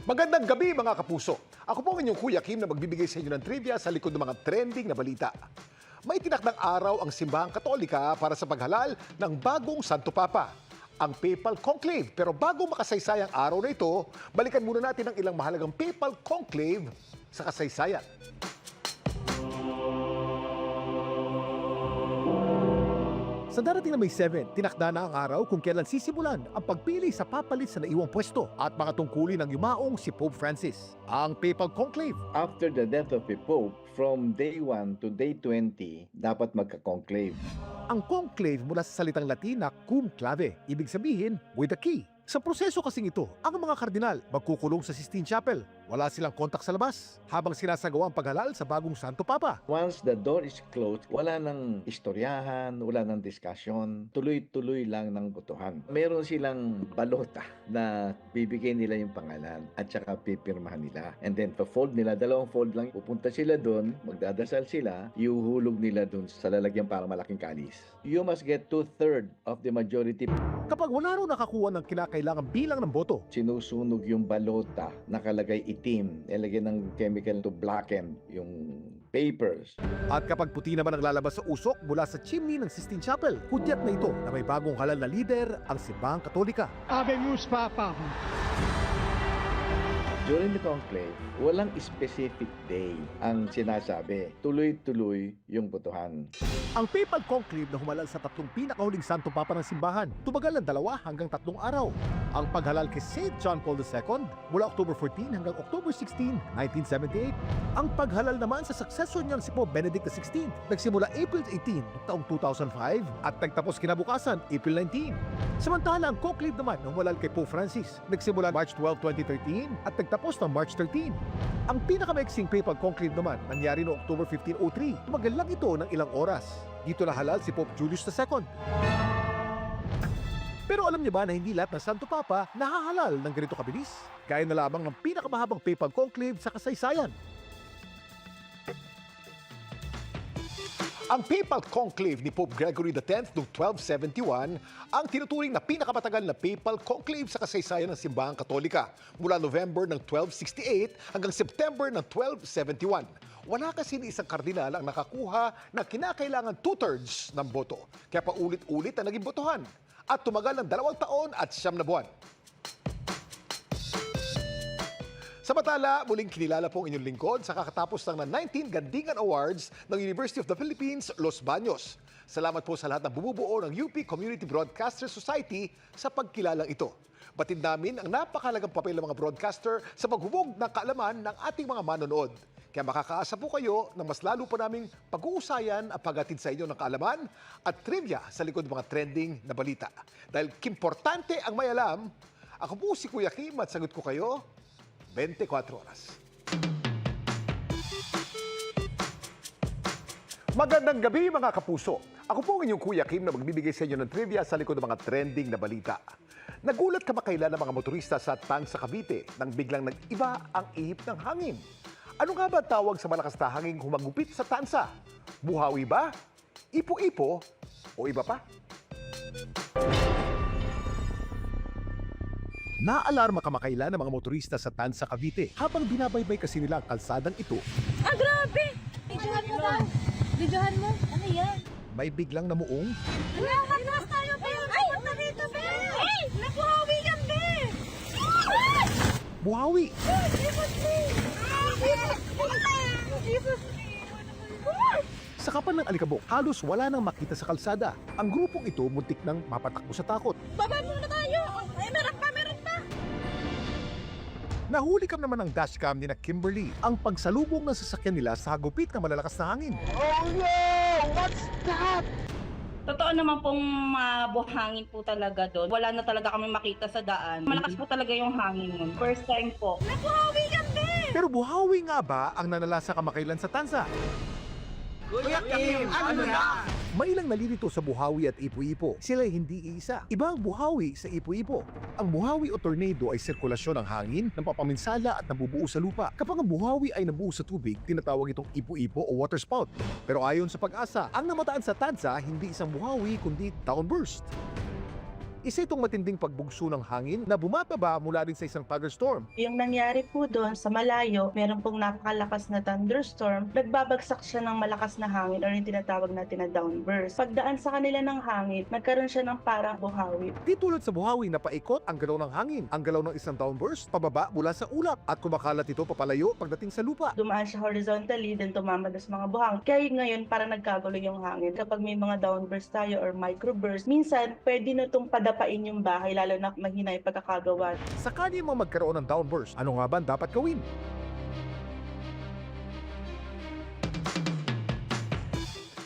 Magandang gabi mga kapuso. Ako po ang inyong Kuya Kim na magbibigay sa inyo ng trivia sa likod ng mga trending na balita. May tinakdang araw ang Simbahang Katolika para sa paghalal ng bagong Santo Papa, ang Papal Conclave. Pero bago makasaysay ang araw na ito, balikan muna natin ang ilang mahalagang Papal Conclave sa kasaysayan. Sa darating na May 7, tinakda na ang araw kung kailan sisimulan ang pagpili sa papalit sa naiwang pwesto at mga tungkulin ng yumaong si Pope Francis. Ang Papal Conclave. After the death of the Pope, from day 1 to day 20, dapat magka-conclave. Ang conclave mula sa salitang Latin na cum clave, ibig sabihin with a key. Sa proseso kasing ito, ang mga kardinal magkukulong sa Sistine Chapel. Wala silang kontak sa labas habang sinasagawa ang paghalal sa bagong Santo Papa. Once the door is closed, wala nang istoryahan, wala nang discussion, tuloy-tuloy lang ng botohan. Meron silang balota na bibigay nila yung pangalan at saka pipirmahan nila. And then pa-fold nila, dalawang fold lang, pupunta sila doon, magdadasal sila, iuhulog nila doon sa lalagyan para malaking kalis. You must get 2/3 of the majority. Kapag wala raw nakakuha ng kinakailangan bilang ng boto, Sinusunog yung balota, nakalagay itim, nilagyan ng chemical to blacken yung papers. at kapag puti naman ang lalabas sa usok mula sa chimney ng Sistine Chapel, hudyat na ito na may bagong halal na lider, ang Simbahang Katolika. Habemus Papa. During the conclave, walang specific day ang sinasabi. Tuloy-tuloy yung botohan. Ang Papal Conclave na humalal sa tatlong pinakahuling Santo Papa ng simbahan, tumagal ng 2 hanggang 3 araw. Ang paghalal kay St. John Paul II mula October 14 hanggang October 16, 1978. Ang paghalal naman sa successor niyan si Pope Benedict XVI, nagsimula April 18 taong 2005 at nagtapos kinabukasan April 19. Samantala ang conclave naman na humalal kay Pope Francis, nagsimula March 12, 2013 at nagtapos ng March 13. Ang pinakamaiksing Papal Conclave naman nangyari noong October 1503. Tumagal lang ito ng ilang oras. Dito nahalal si Pope Julius II. Pero alam niyo ba na hindi lahat ng Santo Papa nahahalal ng ganito kabilis? Gaya na lamang ng pinakamahabang Papal Conclave sa kasaysayan. Ang Papal Conclave ni Pope Gregory X noong 1271 ang tinuturing na pinakamatagal na Papal Conclave sa kasaysayan ng Simbahang Katolika mula November ng 1268 hanggang September ng 1271. Wala kasi ni isang kardinal ang nakakuha na kinakailangan 2/3 ng boto. Kaya paulit-ulit ang naging botohan at tumagal ng 2 taon at 9 na buwan. Samantala, muling kinilala po ang inyong lingkod sa kakatapos lang ng 19 Gandingan Awards ng University of the Philippines, Los Baños. Salamat po sa lahat ng bumubuo ng UP Community Broadcaster Society sa pagkilalang ito. Batid namin ang napakahalagang papel ng mga broadcaster sa paghubog ng kaalaman ng ating mga manonood. Kaya makakaasa po kayo na mas lalo pa naming pag-uusayan at paghatid sa inyo ng kaalaman at trivia sa likod ng mga trending na balita. Dahil kimportante ang may alam, ako po si Kuya Kim at sagot ko kayo 24 oras. Magandang gabi mga kapuso. Ako po ang inyong Kuya Kim na magbibigay sa inyo ng trivia sa likod ng mga trending na balita. Nagulat ka makailan ng mga motorista sa Tansa, Cavite nang biglang nag-iba ang ihip ng hangin. Ano nga ba tawag sa malakas na hangin humagupit sa Tansa? Buhawi ba? Ipo-ipo? O iba pa? Naalarma kamakailan ng mga motorista sa Tansa, Cavite habang binabaybay kasi nila ang kalsadang ito. Ah, grabe! Videohan mo daw! Videohan mo? Ano yan? May biglang namuong Atras tayo, Be! Ay! Punta dito, Be! Ay! Nakuhawi yan, Be! buhawi. Jesus me! Jesus me! Jesus me! Sa kapal ng alikabok, halos wala nang makita sa kalsada. Ang grupong ito muntik nang mapatakbo sa takot. Baba muna tayo! Ay, meron pa! Meron pa! Nahuli kam naman ng dashcam ni na Kimberly ang pagsalubong ng sasakyan nila sa hagupit ng malalakas na hangin. Totoo naman pong mabuhangin po talaga doon. Wala na talaga kami makita sa daan. Malakas po talaga yung hangin nun. First time po. Nakuhawi yan, Be! Pero buhawi nga ba ang nanalasa kamakailan sa Tansa? Kuya Kim, ano na? May ilang nalilito sa buhawi at ipo-ipo. Sila ay hindi iisa. Iba ang buhawi sa ipo-ipo. Ang buhawi o tornado ay sirkulasyon ng hangin na papaminsala at nabubuo sa lupa. Kapag ang buhawi ay nabuo sa tubig, tinatawag itong ipo-ipo o water spout. Pero ayon sa Pag-asa, ang namataan sa Tansa hindi isang buhawi kundi downburst. Isa itong matinding pagbugso ng hangin na bumababa mula rin sa isang thunderstorm. Yung nangyari po doon sa malayo, meron pong napakalakas na thunderstorm, nagbabagsak siya ng malakas na hangin or yung tinatawag natin na downburst. Pagdaan sa kanila ng hangin, nagkaroon siya ng parang buhawi. Di tulad sa buhawi na paikot ang galaw ng hangin. Ang galaw ng isang downburst pababa mula sa ulap at kumakalat ito papalayo pagdating sa lupa. Dumaan siya horizontally, then tumama doon sa mga buhangin. Kaya ngayon, parang nagkagulo yung hangin. Kapag may mga downburst tayo or microburst, minsan pwede na itong padapain yung bahay, lalo na mahina yung pagkakagawa. Sakali mo magkaroon ng downburst, ano nga ba ang dapat gawin?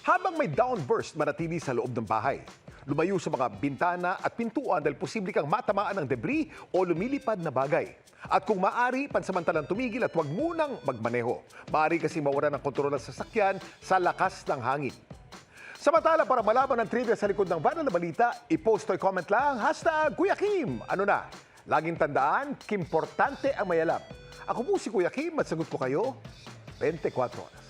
Habang may downburst, manatili sa loob ng bahay. Lumayo sa mga bintana at pintuan dahil posible kang matamaan ng debris o lumilipad na bagay. At kung maaari, pansamantalang tumigil at huwag munang magmaneho. Maaari kasi mawala ng kontrol ng sasakyan sa lakas ng hangin. Samantala, para malaman ang trivia sa likod ng Viral na Balita, i-post o i-comment lang, #Kuya Kim. Ano na? Laging tandaan, kimportante ang mayalab. Ako po si Kuya Kim at sagot ko kayo, 24 oras.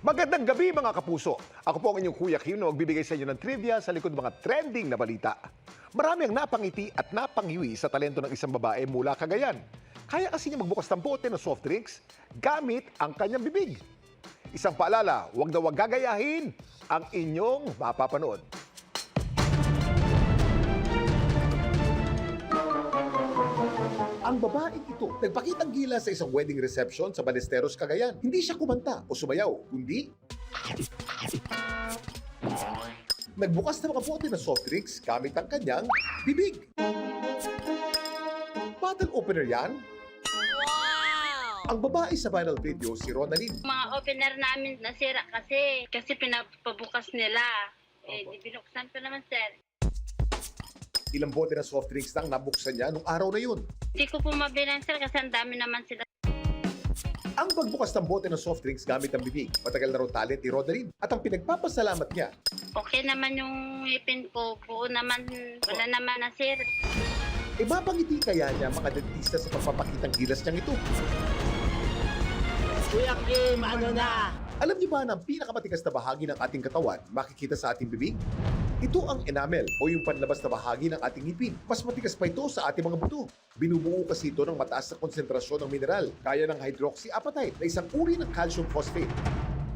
Magandang gabi mga kapuso. Ako po ang inyong Kuya Kim na magbibigay sa inyo ng trivia sa likod ng mga trending na balita. Marami ang napangiti at napanghiwi sa talento ng isang babae mula Cagayan. Kaya kasi niya magbukas ng bote ng soft drinks gamit ang kanyang bibig. Isang paalala, huwag na huwag gagayahin ang inyong mapapanood. Ang babaeng ito, nagpakitang gila sa isang wedding reception sa Ballesteros, Cagayan. Hindi siya kumanta o sumayaw, kundi nagbukas ng mga bote ng soft drinks gamit ang kanyang bibig. Bottle opener yan? Ang babae sa viral video, si Ronaldin. Mga opener namin nasira kasi pinapabukas nila. Di binuksan ko naman, sir. Ilang bote ng soft drinks lang nabuksan niya nung araw na yun. Hindi ko po mabilang, sir, kasi ang dami naman sila. Ang pagbukas ng bote ng soft drinks gamit ang bibig, matagal na raw talent ni Ronaldin. At ang pinagpapasalamat niya, Okay naman yung ipin ko. Buo naman, wala naman na, sir. mapangiti kaya niya mga dentista sa pagpapakitang gilas niyang ito. Kuya Kim, ano na? Alam niyo ba na ang pinakamatigas na bahagi ng ating katawan makikita sa ating bibig? Ito ang enamel o yung panlabas na bahagi ng ating ngipin. Mas matigas pa ito sa ating mga buto. Binubuo kasi ito ng mataas na konsentrasyon ng mineral, gaya ng hydroxyapatite na isang uri ng calcium phosphate.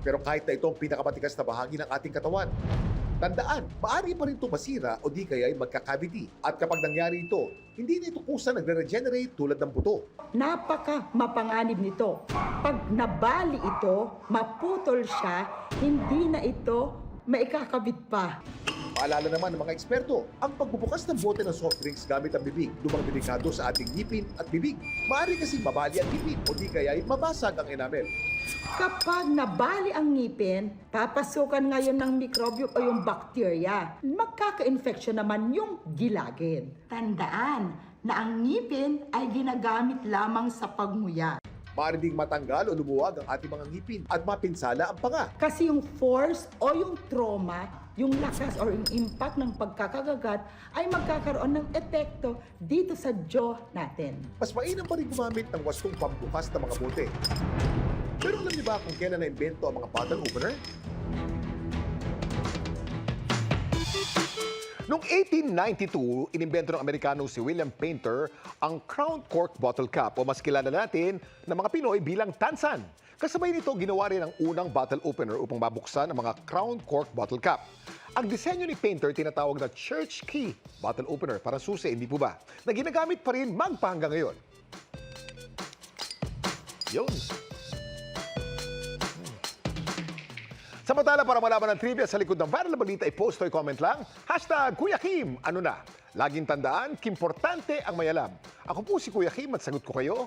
Pero kahit na ito ang pinakamatigas na bahagi ng ating katawan, tandaan, maaari pa rin ito masira o di kaya ay magkakavity. At kapag nangyari ito, hindi na ito kusa nagre-regenerate tulad ng buto. Napaka mapanganib nito. Pag nabali ito, maputol siya, hindi na ito maikakabit pa. Paalala naman ng mga eksperto, ang pagbubukas ng bote ng soft drinks gamit ang bibig, lumang delikado sa ating ngipin at bibig. Maaari kasing mabali ang ngipin o di kaya ay mabasag ang enamel. Kapag nabali ang ngipin, papasukan ngayon ng mikrobyo o yung bakterya. Magkaka-infection naman yung gilagid. Tandaan na ang ngipin ay ginagamit lamang sa pagmuya. Maaari ding matanggal o lumuwag ang ating mga ngipin at mapinsala ang panga. Kasi yung force o yung trauma, yung lakas or yung impact ng pagkakagagat ay magkakaroon ng epekto dito sa jaw natin. Mas mainam pa rin gumamit ng wastong pambukas ng mga bote. Pero alam niyo ba kung kailan na-invento ang mga bottle opener? Noong 1892, inimbento ng Amerikano si William Painter ang crown cork bottle cap o mas kilala natin ng mga Pinoy bilang tansan. Kasabay nito, ginawa rin ang unang bottle opener upang mabuksan ang mga crown cork bottle cap. Ang disenyo ni Painter tinatawag na church key bottle opener para susi, hindi po ba? Na ginagamit pa rin magpahanggang ngayon. Yun. Samantala, para malaman ang trivia sa likod ng viral na balita, i-post o i-comment lang, #Kuya Kim, ano na? Laging tandaan, kimportante ang mayalab. Ako po si Kuya Kim at sagot ko kayo,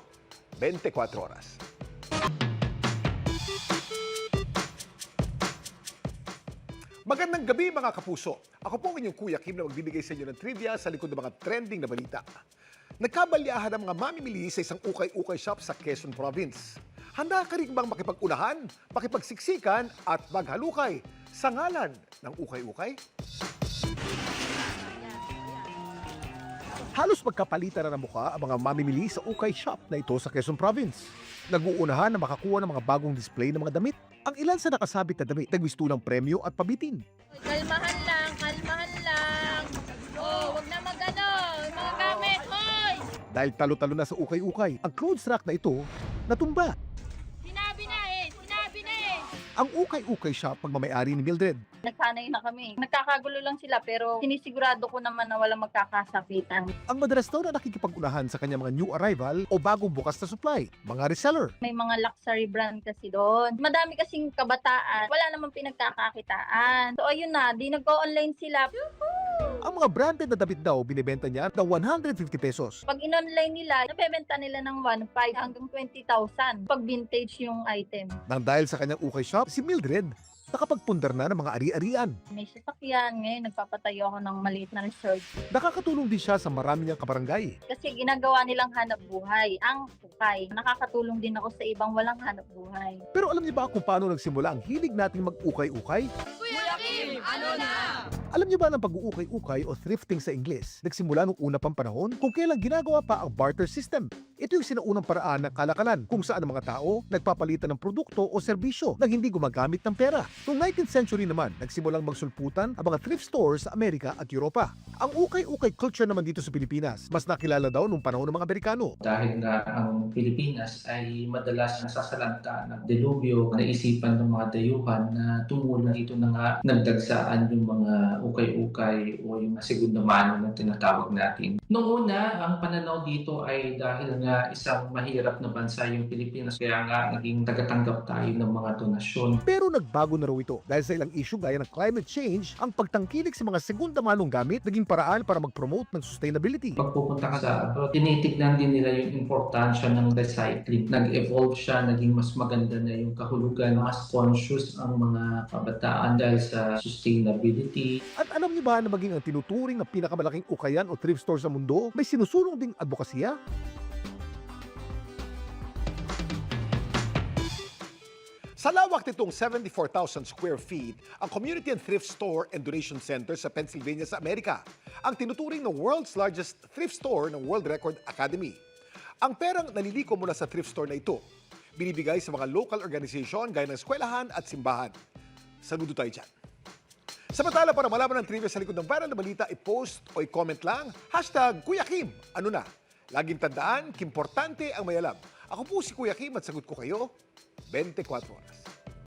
24 oras. Magandang gabi mga kapuso. Ako po ang inyong Kuya Kim na magbibigay sa inyo ng trivia sa likod ng mga trending na balita. Nagkabalyahan ang mga mamimili sa isang ukay-ukay shop sa Quezon Province. Handa ka rin bang makipagunahan, makipagsiksikan at maghalukay sa ngalan ng ukay-ukay? Halos magkapalitan na ng mukha ang mga mamimili sa ukay shop na ito sa Quezon Province. Nag-uunahan na makakuha ng mga bagong display ng mga damit. Ang ilan sa nakasabit na damit nagmistulang premyo at pabitin. Kalmahan lang, kalmahan lang. Oh, wag na magano, mga gamit, hoy! Dahil talo-talo na sa ukay-ukay, ang clothes rack na ito natumba. Sinabi na eh. Ang ukay-ukay shop pagmamayari ni Mildred. Nagsanay na kami. Nagkakagulo lang sila pero sinisigurado ko naman na walang magkakasakitan. Ang madalas daw na nakikipag-unahan sa kanyang mga new arrival o bagong bukas na supply, mga reseller. May mga luxury brand kasi doon. Madami kasing kabataan. Wala namang pinagkakakitaan. So ayun na, di nag-online sila. Ang mga branded na damit daw binibenta niya na 150 pesos. Pag in-online nila, nabebenta nila ng 1.5 hanggang 20,000 pag vintage yung item. Nang dahil sa kanyang ukay shop, si Mildred nakapagpundar na ng mga ari-arian. May sasakyan, ngayon nagpapatayo ako ng maliit na resort. Nakakatulong din siya sa marami niyang kabarangay. Kasi ginagawa nilang hanap buhay, ang ukay. Nakakatulong din ako sa ibang walang hanap buhay. Pero alam niyo ba kung paano nagsimula ang hilig nating mag-ukay-ukay? Kuya Kim, ano na? Alam niyo ba ng pag-uukay-ukay o thrifting sa Ingles nagsimula noong una pang panahon kung kailan ginagawa pa ang barter system? Ito yung sinaunang paraan ng kalakalan kung saan ang mga tao nagpapalitan ng produkto o serbisyo na hindi gumagamit ng pera. Noong 19th century naman, nagsimulang magsulputan ang mga thrift stores sa Amerika at Europa. Ang ukay-ukay culture naman dito sa Pilipinas, mas nakilala daw noong panahon ng mga Amerikano. Dahil nga ang Pilipinas ay madalas nasasalanta ng delubyo, naisipan ng mga dayuhan na tumulong dito na nga nagdagsaan yung mga ukay-ukay o yung segunda mano na tinatawag natin. Noong una, ang pananaw dito ay dahil nga isang mahirap na bansa yung Pilipinas, kaya nga naging tagatanggap tayo ng mga donasyon. Pero nagbago na raw ito dahil sa ilang issue gaya ng climate change, ang pagtangkilik sa mga segunda manong gamit naging paraan para mag-promote ng sustainability. Pag pupunta ka sa abroad, tinitignan din nila yung importansya ng recycling. Nag-evolve siya, naging mas maganda na yung kahulugan, mas conscious ang mga kabataan dahil sa sustainability. At alam niyo ba na maging ang tinuturing na pinakamalaking ukayan o thrift store sa mundo, may sinusulong ding advokasya? Sa lawak nitong 74,000 square feet, ang Community and Thrift Store and Donation Center sa Pennsylvania sa Amerika, ang tinuturing ng world's largest thrift store ng World Record Academy. Ang perang naliliko mula sa thrift store na ito, binibigay sa mga local organization gaya ng eskwelahan at simbahan. Saludo tayo dyan. Samantala, para malaman ang trivia sa likod ng viral na balita, i-post o i-comment lang, #Kuya Kim, ano na? Laging tandaan, kimportante ang may alam. Ako po si Kuya Kim at sagot ko kayo 24 oras.